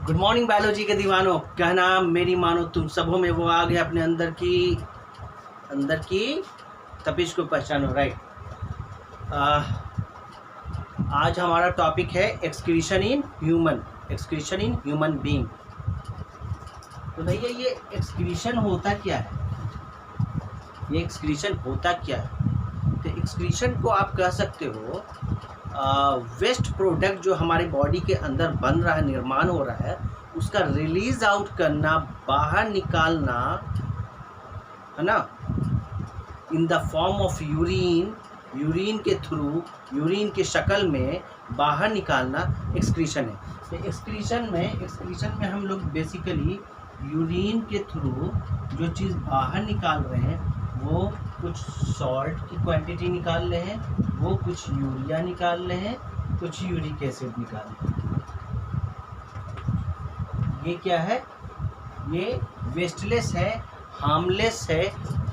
Good morning biology के दीवानों, कहना मेरी मानो तुम सबों में वो आग है अपने अंदर की तपिश को पहचानो। राइट। आज हमारा टॉपिक है एक्सक्रीशन इन ह्यूमन बीइंग। तो भैया ये एक्सक्रीशन होता क्या है? तो एक्सक्रीशन को आप कह सकते हो वेस्ट प्रोडक्ट जो हमारे बॉडी के अंदर बन रहा है, निर्माण हो रहा है, उसका रिलीज आउट करना, बाहर निकालना, है ना, in the form of urine के थ्रू, यूरिन के शक्ल में बाहर निकालना एक्सक्रीशन है। तो एक्सक्रीशन में हम लोग बेसिकली यूरिन के थ्रू जो चीज़ बाहर निकाल रहे हैं वो कुछ सॉल्ट की क्वांटिटी निकाल रहे हैं, वो कुछ यूरिया निकाल रहे हैं, कुछ यूरिक एसिड निकाल रहे हैं। ये क्या है? ये वेस्टलेस है, हार्मलेस है,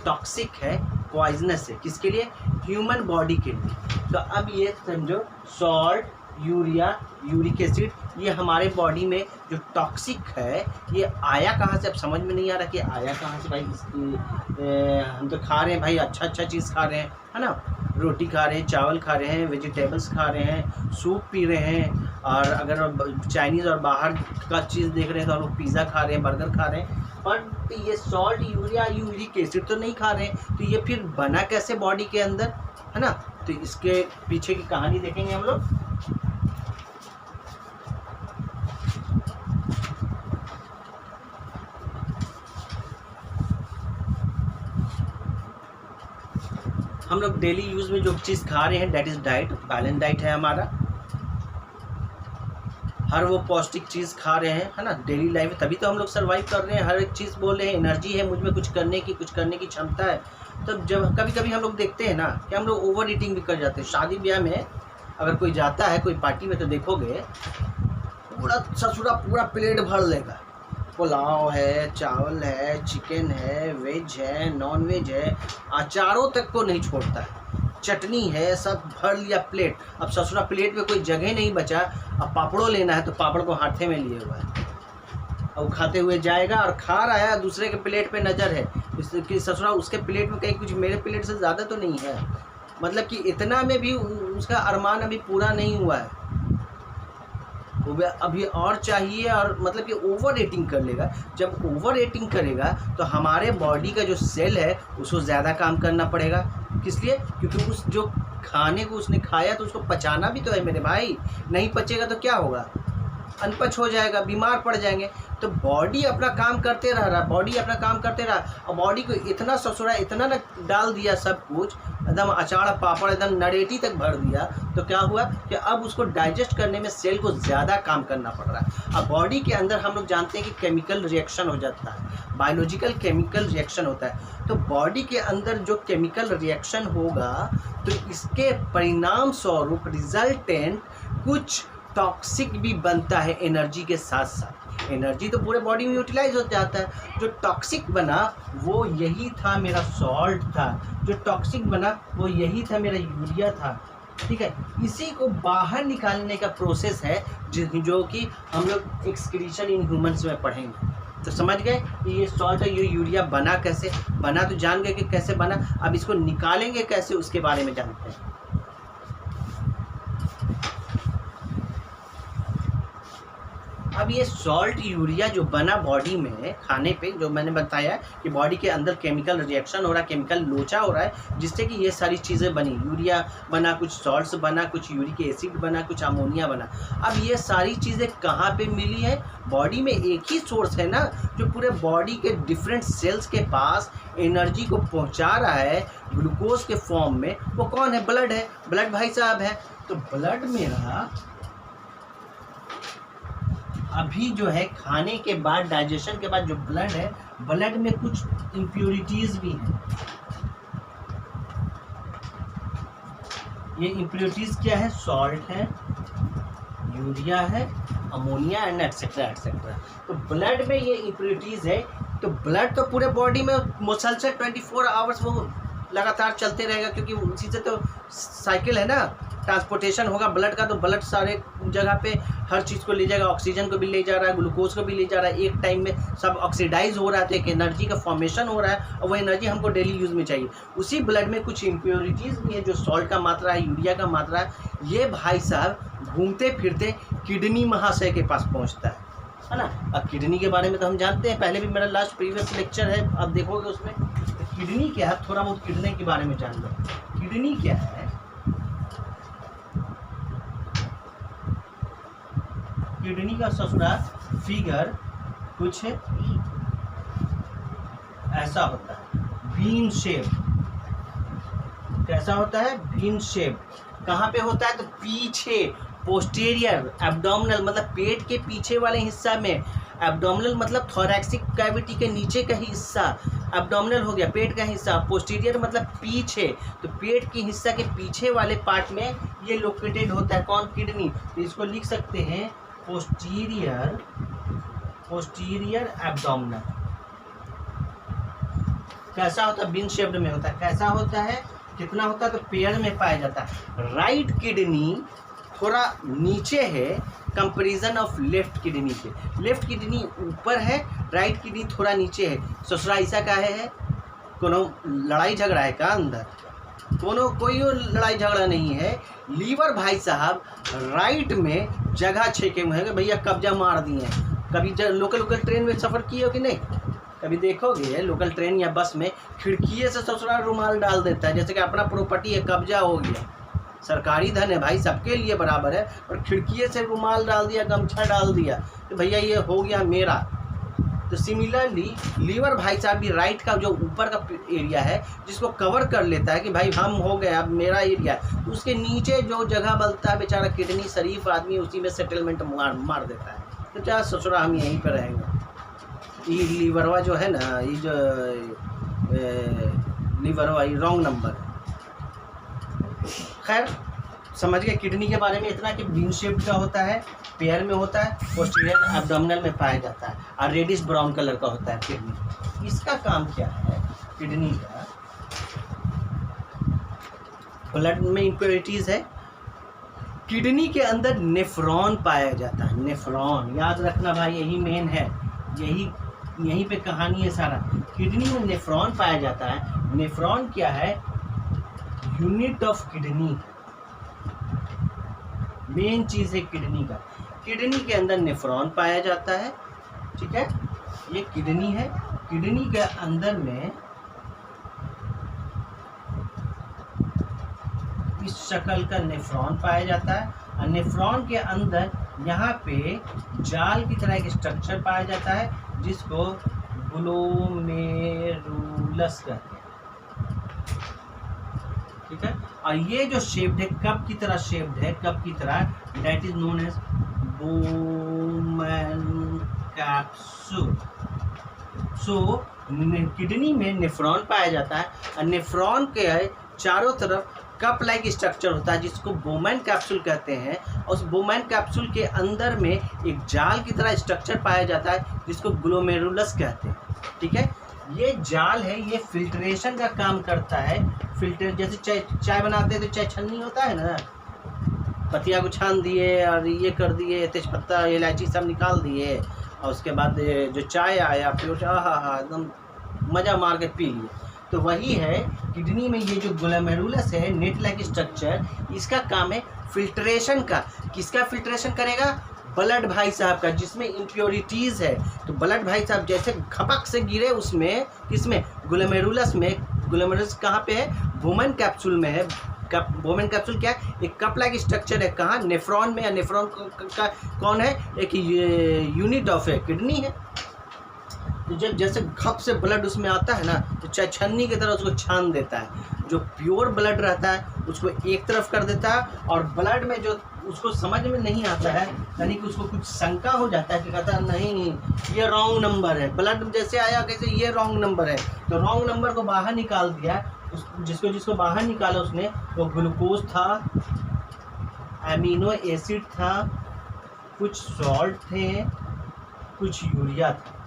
टॉक्सिक है, पॉइजनस है। किसके लिए? ह्यूमन बॉडी के लिए। तो अब ये समझो, सॉल्ट, यूरिया, यूरिक एसिड, ये हमारे बॉडी में जो टॉक्सिक है, ये आया कहाँ से? अब समझ में नहीं आ रहा कि आया कहाँ से भाई। हम तो खा रहे हैं भाई, अच्छा चीज़ खा रहे हैं, है ना, रोटी खा रहे हैं, चावल खा रहे हैं, वेजिटेबल्स खा रहे हैं, सूप पी रहे हैं, और अगर चाइनीज़ और बाहर का चीज़ देख रहे हैं तो हम लोग पिज़्ज़ा खा रहे हैं, बर्गर खा रहे हैं, पर ये सॉल्ट, यूरिया, यूरिक एसिड तो नहीं खा रहे हैं। तो ये फिर बना कैसे बॉडी के अंदर, है ना? तो इसके पीछे की कहानी देखेंगे हम लोग। हम लोग डेली यूज़ में जो चीज़ खा रहे हैं, that is diet, balance diet है हमारा। हर वो पौष्टिक चीज़ खा रहे हैं, है ना, डेली लाइफ, तभी तो हम लोग सर्वाइव कर रहे हैं। हर एक चीज़ बोल रहे हैं, एनर्जी है मुझ में, कुछ करने की क्षमता है। तब जब कभी कभी हम लोग देखते हैं ना कि हम लोग ओवर ईटिंग भी कर जाते हैं। शादी ब्याह में अगर कोई जाता है, कोई पार्टी में, तो देखोगे पूरा ससुरा पूरा प्लेट भर लेगा। पुलाव है, चावल है, चिकन है, वेज है, नॉन वेज है, अचारों तक को नहीं छोड़ता है, चटनी है, सब भर लिया प्लेट। अब ससुरा प्लेट में कोई जगह नहीं बचा, अब पापड़ों लेना है तो पापड़ को हाथे में लिए हुआ है, अब खाते हुए जाएगा और खा रहा है, दूसरे के प्लेट पे नज़र है कि ससुरा उसके प्लेट में कहीं कुछ मेरे प्लेट से ज़्यादा तो नहीं है। मतलब कि इतना में भी उसका अरमान अभी पूरा नहीं हुआ है, वो अभी और चाहिए, और मतलब कि ओवर ईटिंग कर लेगा। जब ओवर ईटिंग करेगा तो हमारे बॉडी का जो सेल है उसको ज़्यादा काम करना पड़ेगा। किस लिए? क्योंकि उस जो खाने को उसने खाया तो उसको पचाना भी तो है मेरे भाई। नहीं पचेगा तो क्या होगा? अनपच हो जाएगा, बीमार पड़ जाएंगे। तो बॉडी अपना काम करते रहा, और बॉडी को इतना ससुरा, इतना न डाल दिया सब कुछ, एकदम अचार पापड़ एकदम नरेटी तक भर दिया। तो क्या हुआ कि अब उसको डाइजेस्ट करने में सेल को ज़्यादा काम करना पड़ रहा है। अब बॉडी के अंदर हम लोग जानते हैं कि केमिकल रिएक्शन हो जाता है, बायोलॉजिकल केमिकल रिएक्शन होता है। तो बॉडी के अंदर जो केमिकल रिएक्शन होगा तो इसके परिणाम स्वरूप रिजल्टेंट कुछ टॉक्सिक भी बनता है एनर्जी के साथ साथ। एनर्जी तो पूरे बॉडी में यूटिलाइज हो जाता है। जो टॉक्सिक बना वो यही था, मेरा सॉल्ट था। जो टॉक्सिक बना वो यही था, मेरा यूरिया था। ठीक है, इसी को बाहर निकालने का प्रोसेस है जो कि हम लोग एक्सक्रीशन इन ह्यूमंस में पढ़ेंगे। तो समझ गए कि ये सॉल्ट और ये यूरिया बना कैसे? बना तो जान गए कि कैसे बना, अब इसको निकालेंगे कैसे उसके बारे में जानते हैं। अब ये सॉल्ट, यूरिया जो बना बॉडी में खाने पे, जो मैंने बताया कि बॉडी के अंदर केमिकल रिएक्शन हो रहा है, केमिकल लोचा हो रहा है, जिससे कि ये सारी चीज़ें बनी। यूरिया बना, कुछ सॉल्ट्स बना, कुछ यूरिक एसिड बना, कुछ अमोनिया बना। अब ये सारी चीज़ें कहाँ पे मिली है? बॉडी में एक ही सोर्स है ना, जो पूरे बॉडी के डिफरेंट सेल्स के पास एनर्जी को पहुँचा रहा है ग्लूकोज के फॉर्म में। वो कौन है? ब्लड है। ब्लड भाई साहब है। तो ब्लड मेरा अभी जो है खाने के बाद, डाइजेशन के बाद जो ब्लड है, ब्लड में कुछ इम्प्योरिटीज़ भी हैं। ये इम्प्योरिटीज़ क्या है? सॉल्ट है, यूरिया है, अमोनिया एंड एटसेट्रा एटसेट्रा। तो ब्लड में ये इम्प्योरिटीज़ है। तो ब्लड तो पूरे बॉडी में मुसलसल 24 आवर्स वो लगातार चलते रहेगा, क्योंकि उसी से तो साइकिल है ना। ट्रांसपोर्टेशन होगा ब्लड का, तो ब्लड सारे जगह पे हर चीज़ को ले जाएगा, ऑक्सीजन को भी ले जा रहा है, ग्लूकोज को भी ले जा रहा है, एक टाइम में सब ऑक्सीडाइज हो रहा है, तो एक एनर्जी का फॉर्मेशन हो रहा है और वो एनर्जी हमको डेली यूज़ में चाहिए। उसी ब्लड में कुछ इम्प्योरिटीज़ भी है, जो सॉल्ट का मात्रा है, यूरिया का मात्रा है, ये भाई साहब घूमते फिरते किडनी महाशय के पास पहुँचता है ना। अब किडनी के बारे में तो हम जानते हैं, पहले भी मेरा लास्ट प्रीवियस लेक्चर है, आप देखोगे उसमें। तो किडनी क्या है, थोड़ा बहुत किडनी के बारे में जान लो। किडनी क्या है, किडनी का ससुरा फिगर कुछ ऐसा होता है, बीन शेप। कैसा होता है, बीन शेप। कहाँ पे होता है, तो पीछे, पोस्टीरियर एब्डोमिनल, मतलब पेट के पीछे वाले हिस्सा में। एब्डोमिनल मतलब थोरैक्सिक कैविटी के नीचे का हिस्सा, एब्डोमिनल हो गया पेट का हिस्सा। पोस्टीरियर मतलब पीछे, तो पेट के हिस्सा के पीछे वाले पार्ट में ये लोकेटेड होता है। कौन, किडनी। तो इसको लिख सकते हैं पोस्टीरियर एब्डोमिनल। कैसा होता है, बीन शेप्ड में होता है। कैसा होता है, कितना होता है, तो पेयर में पाया जाता है। राइट किडनी थोड़ा नीचे है कंपैरिजन ऑफ लेफ्ट किडनी के। लेफ्ट किडनी ऊपर है, राइट किडनी थोड़ा नीचे है। ससुरा ऐसा का है, कोनो लड़ाई झगड़ा है का अंदर, कोई लड़ाई झगड़ा नहीं है। लीवर भाई साहब राइट में जगह छेके हुए हैं कि भैया कब्जा मार दिए हैं। कभी लोकल ट्रेन में सफ़र किए हो कि नहीं, कभी देखोगे लोकल ट्रेन या बस में खिड़की से ससुरा रुमाल डाल देता है, जैसे कि अपना प्रॉपर्टी है, कब्जा हो गया, सरकारी धन है भाई, सबके लिए बराबर है, और खिड़की से रुमाल डाल दिया, गमछा डाल दिया तो भैया ये हो गया मेरा। तो सिमिलरली लीवर भाई साहब भी राइट का जो ऊपर का एरिया है जिसको कवर कर लेता है कि भाई हम हो गए, अब मेरा एरिया, तो उसके नीचे जो जगह बलता है बेचारा किडनी शरीफ आदमी उसी में सेटलमेंट मार देता है। तो चाहे ससुरा हम यहीं पर रहेंगे। ये लीवरवा जो है ना, ये जो लीवरवा ये रॉन्ग नंबर। खैर समझ गए किडनी के बारे में इतना कि बीन शेप्ड का होता है, पेयर में होता है, पोस्टीरियर एब्डोमिनल में पाया जाता है और रेडिश ब्राउन कलर का होता है किडनी। इसका काम क्या है, किडनी का ब्लड में इम्प्योरिटीज है। किडनी के अंदर नेफ्रॉन पाया जाता है। नेफ्रॉन याद रखना भाई, यही मेन है, यहीं पे कहानी है सारा। किडनी में नेफ्रॉन पाया जाता है। नेफ्रॉन क्या है, यूनिट ऑफ किडनी, मेन चीज है किडनी का। किडनी के अंदर नेफ्रॉन पाया जाता है, ठीक है, ये किडनी है। किडनी के अंदर में इस शक्ल का नेफ्रॉन पाया जाता है और नेफ्रॉन के अंदर यहाँ पे जाल की तरह एक स्ट्रक्चर पाया जाता है जिसको ग्लोमेरुलस कहते हैं, ठीक है। और ये जो शेप्ड है, कप की तरह शेप्ड है, कप की तरह, that is known as Bowman capsule. So kidney में नेफ्रॉन पाया जाता है और नेफ्रॉन के चारों तरफ कप लाइक स्ट्रक्चर होता है जिसको बोमन कैप्सूल कहते हैं। और उस बोमन कैप्सूल के अंदर में एक जाल की तरह स्ट्रक्चर पाया जाता है जिसको ग्लोमेरुलस कहते हैं, ठीक है। ये जाल है, ये फिल्ट्रेशन का काम करता है। फिल्टर जैसे चाय बनाते हैं तो चाय छन्नी होता है ना, पतिया को छान दिए और ये कर दिए, तेजपत्ता इलायची सब निकाल दिए और उसके बाद जो चाय आया फिर एकदम मज़ा मार के पी लिए। तो वही है किडनी में ये जो ग्लोमेरुलस है, नेट लाइक स्ट्रक्चर, इसका काम है फिल्ट्रेशन का। किसका फिल्ट्रेशन करेगा, ब्लड भाई साहब का, जिसमें इम्प्योरिटीज़ है। तो ब्लड भाई साहब जैसे खपक से गिरे उसमें, किसमें, ग्लोमेरुलस में। ग्लोमेरुलस कहाँ पे है, बोमन कैप्सूल में है। बोमन कैप्सूल क्या है, एक कप लाइक स्ट्रक्चर है, कहाँ, नेफ्रॉन में। नेफ्रॉन का कौन है, एक यूनिट ऑफ है, किडनी है। तो जब जैसे खप से ब्लड उसमें आता है ना, तो चाहे छन्नी की तरह उसको छान देता है। जो प्योर ब्लड रहता है उसको एक तरफ कर देता है, और ब्लड में जो उसको समझ में नहीं आता है, यानी कि उसको कुछ शंका हो जाता है कि कहता है नहीं ये रॉन्ग नंबर है, ब्लड जैसे आया कैसे ये रॉन्ग नंबर है, तो रॉन्ग नंबर को बाहर निकाल दिया। जिसको बाहर निकाला उसने, वो ग्लूकोज था, एमिनो एसिड था, कुछ सॉल्ट थे, कुछ यूरिया था।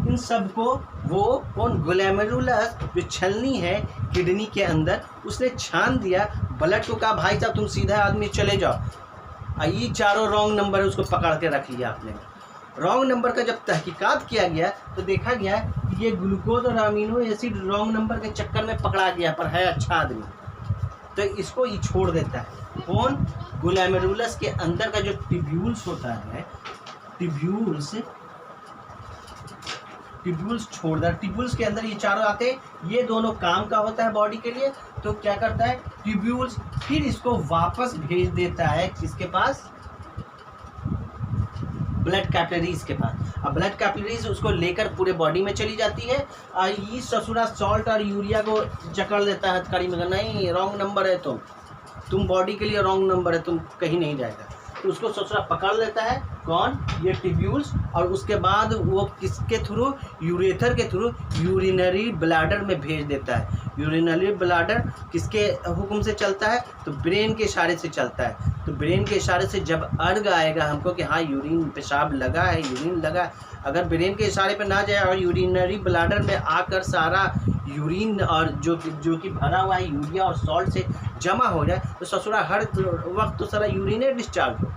इन सब को वो कौन, ग्लोमेरुलस जो छलनी है किडनी के अंदर, उसने छान दिया, ब्लड को कहा भाई साहब तुम सीधा आदमी चले जाओ, ये चारों रॉन्ग नंबर है, उसको पकड़ के रख लिया आपने। रॉन्ग नंबर का जब तहकीकात किया गया तो देखा गया कि ये ग्लूकोज और अमीनो एसिड रॉन्ग नंबर के चक्कर में पकड़ा गया, पर है अच्छा आदमी, तो इसको ये छोड़ देता है। कौन? ग्लोमेरुलस के अंदर का जो ट्यूब्यूल्स होता है, ट्यूब्यूल्स छोड़ देता है। ट्यूब्यूल्स के अंदर ये चारों आते हैं, ये दोनों काम का होता है बॉडी के लिए। तो क्या करता है ट्यूब्यूल्स, फिर इसको वापस भेज देता है किसके पास? ब्लड कैपिलरीज के पास। अब ब्लड कैपिलरीज उसको लेकर पूरे बॉडी में चली जाती है और ये ससुरा सॉल्ट और यूरिया को जकड़ लेता है हथकड़ी में, नहीं रॉन्ग नंबर है, तुम बॉडी के लिए रॉन्ग नंबर है, तुम कहीं नहीं जाएगा। तो उसको ससुरा पकड़ लेता है, कौन? ये ट्यूब्यूल्स, और उसके बाद वो किसके थ्रू? यूरेथर के थ्रू यूरिनरी ब्लैडर में भेज देता है। यूरिनरी ब्लैडर किसके हुक्म से चलता है? तो ब्रेन के इशारे से चलता है। तो ब्रेन के इशारे से जब अर्घ आएगा हमको कि हाँ यूरिन पेशाब लगा है, यूरिन लगा है, अगर ब्रेन के इशारे पे ना जाए और यूरिनरी ब्लैडर में आकर सारा यूरिन और जो कि भरा हुआ है यूरिया और सॉल्ट से जमा हो जाए, तो ससुरा हर वक्त तो सारा यूरिन डिस्चार्ज हो।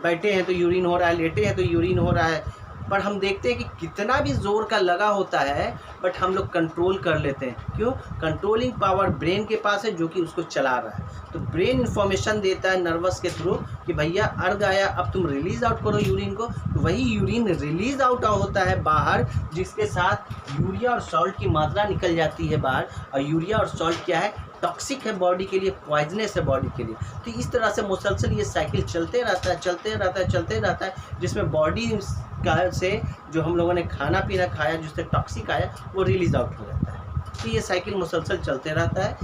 बैठे हैं तो यूरिन हो रहा है, लेटे हैं तो यूरिन हो रहा है, पर हम देखते हैं कि कितना भी ज़ोर का लगा होता है बट हम लोग कंट्रोल कर लेते हैं। क्यों? कंट्रोलिंग पावर ब्रेन के पास है जो कि उसको चला रहा है। तो ब्रेन इन्फॉर्मेशन देता है नर्वस के थ्रू कि भैया अर्घ आया, अब तुम रिलीज आउट करो यूरिन को। तो वही यूरिन रिलीज आउट होता है बाहर, जिसके साथ यूरिया और सॉल्ट की मात्रा निकल जाती है बाहर। और यूरिया और सॉल्ट क्या है? टॉक्सिक है बॉडी के लिए, पॉइजनस है बॉडी के लिए। तो इस तरह से मुसलसल ये साइकिल चलते रहता है, जिसमें बॉडी का से जो हम लोगों ने खाना पीना खाया जिससे टॉक्सिक आया वो रिलीज आउट हो जाता है। तो ये साइकिल मुसलसल चलते रहता है।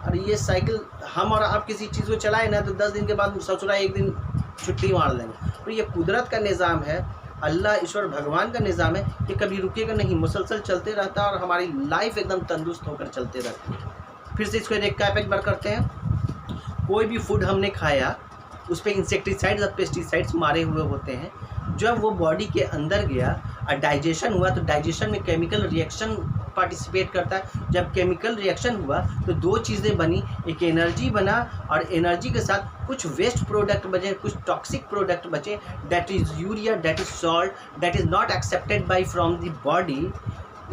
और ये साइकिल हम और आप किसी चीज़ को चलाए ना तो 10 दिन के बाद ससुरा एक दिन छुट्टी मार लेंगे। तो ये कुदरत का निज़ाम है, अल्लाह ईश्वर भगवान का निज़ाम है, ये कभी रुकेगा नहीं, मुसलसल चलते रहता है और हमारी लाइफ एकदम तंदुरुस्त होकर चलते रहती है। फिर से इसको एक कैप एक बार करते हैं। कोई भी फूड हमने खाया उस पर इंसेक्टिसाइड्स और पेस्टिसाइड्स मारे हुए होते हैं। जब वो बॉडी के अंदर गया और डाइजेशन हुआ तो डाइजेशन में केमिकल रिएक्शन पार्टिसिपेट करता है। जब केमिकल रिएक्शन हुआ तो दो चीज़ें बनी, एक एनर्जी बना और एनर्जी के साथ कुछ वेस्ट प्रोडक्ट बचे, कुछ टॉक्सिक प्रोडक्ट बचे, that is urea, that is salt, that is not accepted by from the body.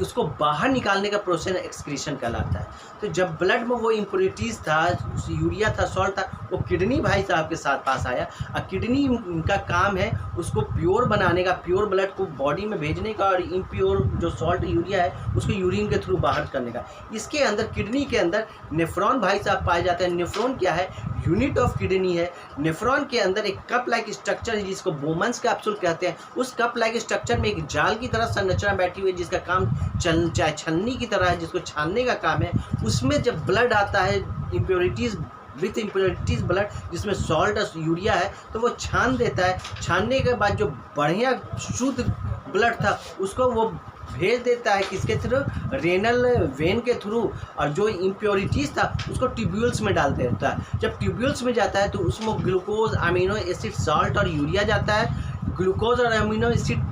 उसको बाहर निकालने का प्रोसेस एक्सक्रीशन कहलाता है। तो जब ब्लड में वो इम्प्योरिटीज़ था, यूरिया था, सॉल्ट था, वो किडनी भाई साहब के साथ पास आया और किडनी का काम है उसको प्योर बनाने का, प्योर ब्लड को बॉडी में भेजने का, और इम्प्योर जो सॉल्ट यूरिया है उसको यूरिन के थ्रू बाहर करने का। इसके अंदर किडनी के अंदर नेफ्रॉन भाई साहब पाए जाते हैं। नेफ्रॉन क्या है? यूनिट ऑफ किडनी है। नेफ्रॉन के अंदर एक कप लाइक स्ट्रक्चर है जिसको बोमन्स कैप्सूल कहते हैं। उस कप लाइक स्ट्रक्चर में एक जाल की तरह संरचना बैठी हुई है जिसका काम चाहे छन्नी की तरह है, जिसको छानने का काम है। उसमें जब ब्लड आता है इम्प्योरिटीज़ विथ इम्प्योरिटीज़ ब्लड जिसमें सॉल्ट और यूरिया है तो वो छान देता है। छानने के बाद जो बढ़िया शुद्ध ब्लड था उसको वो भेज देता है किसके थ्रू? रेनल वेन के थ्रू। और जो इम्प्योरिटीज़ था उसको ट्यूब्यूल्स में डाल देता है। जब ट्यूब्यूल्स में जाता है तो उसमें ग्लूकोज, अमीनो एसिड, सॉल्ट और यूरिया जाता है। ग्लूकोज और अमीनो एसिड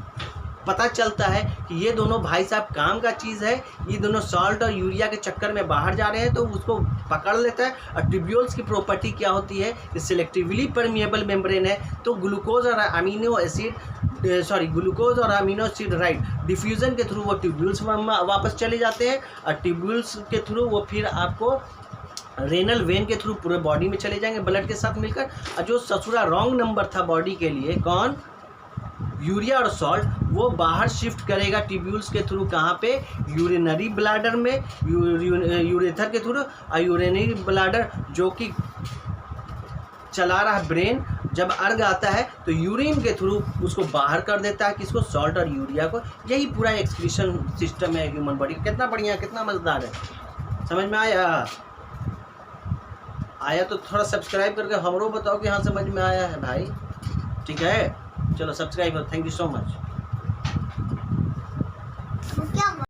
पता चलता है कि ये दोनों भाई साहब काम का चीज़ है, ये दोनों सॉल्ट और यूरिया के चक्कर में बाहर जा रहे हैं, तो उसको पकड़ लेता है। और ट्यूब्यूल्स की प्रॉपर्टी क्या होती है? ये सिलेक्टिवली परमिएबल मेम्ब्रेन है, तो ग्लूकोज और अमीनो एसिड राइट डिफ्यूज़न के थ्रू वो ट्यूब्यूल्स वापस चले जाते हैं। और ट्यूब्यूल्स के थ्रू वो फिर आपको रेनल वेन के थ्रू पूरे बॉडी में चले जाएंगे ब्लड के साथ मिलकर। और जो ससुरा रॉन्ग नंबर था बॉडी के लिए, कौन? यूरिया और सॉल्ट, वो बाहर शिफ्ट करेगा ट्यूब्यूल्स के थ्रू। कहाँ पे? यूरिनरी ब्लैडर में, यूरेथर के थ्रू। और यूरिनरी ब्लैडर जो कि चला रहा है ब्रेन, जब अर्घ आता है तो यूरिन के थ्रू उसको बाहर कर देता है, किसको? सॉल्ट और यूरिया को। यही पूरा एक्सक्रीशन सिस्टम है ह्यूमन बॉडी। कितना बढ़िया, कितना मज़ेदार है। समझ में आया तो थोड़ा सब्सक्राइब करके हमरो बताओ कि हाँ समझ में आया है भाई। ठीक है, चलो सब्सक्राइब करो। Thank you so much.